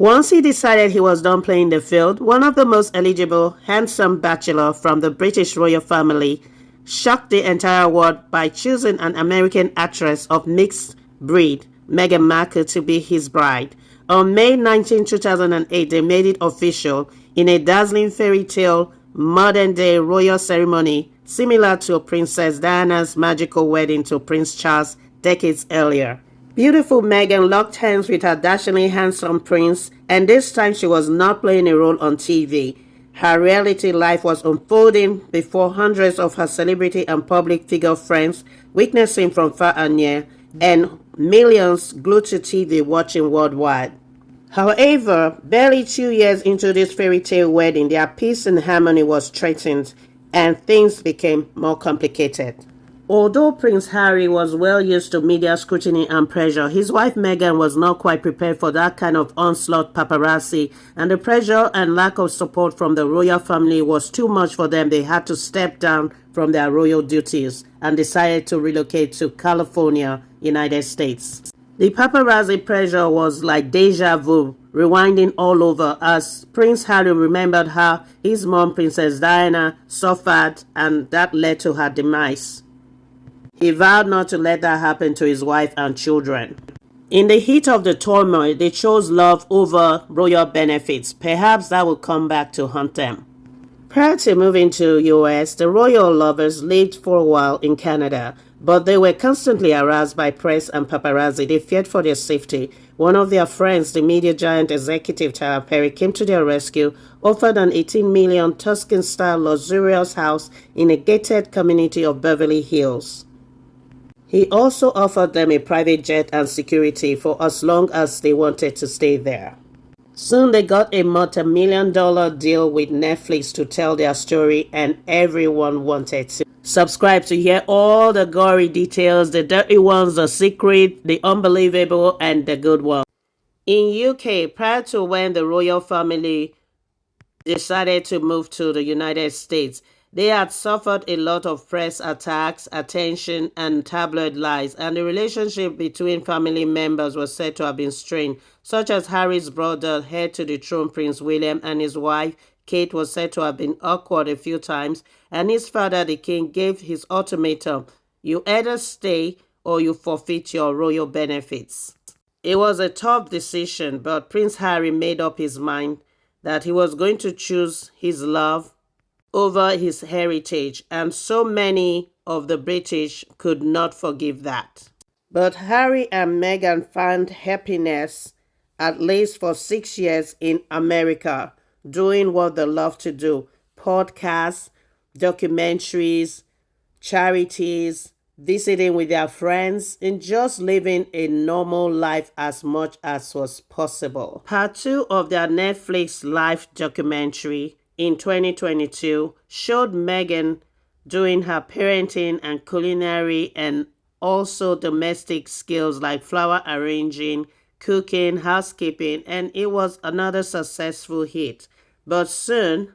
Once he decided he was done playing the field, one of the most eligible, handsome bachelor from the British royal family shocked the entire world by choosing an American actress of mixed breed, Meghan Markle, to be his bride. On May 19, 2008, they made it official in a dazzling fairy tale modern-day royal ceremony similar to Princess Diana's magical wedding to Prince Charles decades earlier. Beautiful Meghan locked hands with her dashingly handsome prince, and this time she was not playing a role on TV. Her reality life was unfolding before hundreds of her celebrity and public figure friends, witnessing from far and near, and millions glued to TV watching worldwide. However, barely 2 years into this fairy tale wedding, their peace and harmony was threatened, and things became more complicated. Although Prince Harry was well used to media scrutiny and pressure, his wife Meghan was not quite prepared for that kind of onslaught paparazzi, and the pressure and lack of support from the royal family was too much for them. They had to step down from their royal duties and decided to relocate to California, United States. The paparazzi pressure was like deja vu, rewinding all over as Prince Harry remembered how his mom, Princess Diana, suffered, and that led to her demise. He vowed not to let that happen to his wife and children. In the heat of the turmoil, they chose love over royal benefits. Perhaps that will come back to haunt them. Prior to moving to US, the royal lovers lived for a while in Canada, but they were constantly harassed by press and paparazzi. They feared for their safety. One of their friends, the media giant executive Tyler Perry, came to their rescue, offered an $18 million Tuscan-style luxurious house in a gated community of Beverly Hills. He also offered them a private jet and security for as long as they wanted to stay there. Soon they got a multi-million-dollar deal with Netflix to tell their story, and everyone wanted to. Subscribe to hear all the gory details, the dirty ones, the secret, the unbelievable, and the good ones. In UK, prior to when the royal family decided to move to the United States, they had suffered a lot of press attacks, attention, and tabloid lies, and the relationship between family members was said to have been strained, such as Harry's brother, heir to the throne Prince William, and his wife, Kate, was said to have been awkward a few times, and his father, the king, gave his ultimatum: you either stay or you forfeit your royal benefits. It was a tough decision, but Prince Harry made up his mind that he was going to choose his love over his heritage, and so many of the British could not forgive that. But Harry and Meghan found happiness, at least for 6 years, in America, doing what they love to do: podcasts, documentaries, charities, visiting with their friends, and just living a normal life as much as was possible. Part 2 of their Netflix live documentary in 2022 showed Meghan doing her parenting and culinary and also domestic skills like flower arranging, cooking, housekeeping, and it was another successful hit. But soon,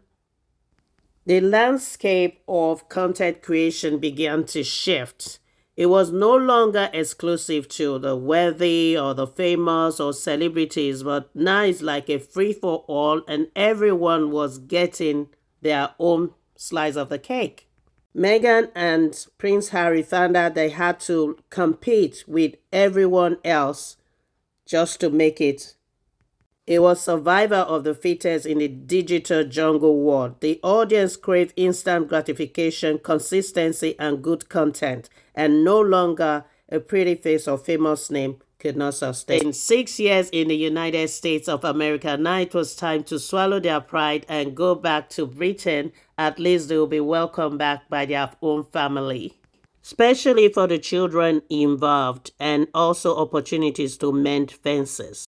the landscape of content creation began to shift. It was no longer exclusive to the wealthy or the famous or celebrities, but now it's like a free-for-all, and everyone was getting their own slice of the cake. Meghan and Prince Harry found out they had to compete with everyone else just to make it. It was survival of the fittest in the digital jungle world. The audience craved instant gratification, consistency, and good content, and no longer a pretty face or famous name could not sustain. In 6 years in the United States of America, now it was time to swallow their pride and go back to Britain. At least they will be welcomed back by their own family, especially for the children involved, and also opportunities to mend fences.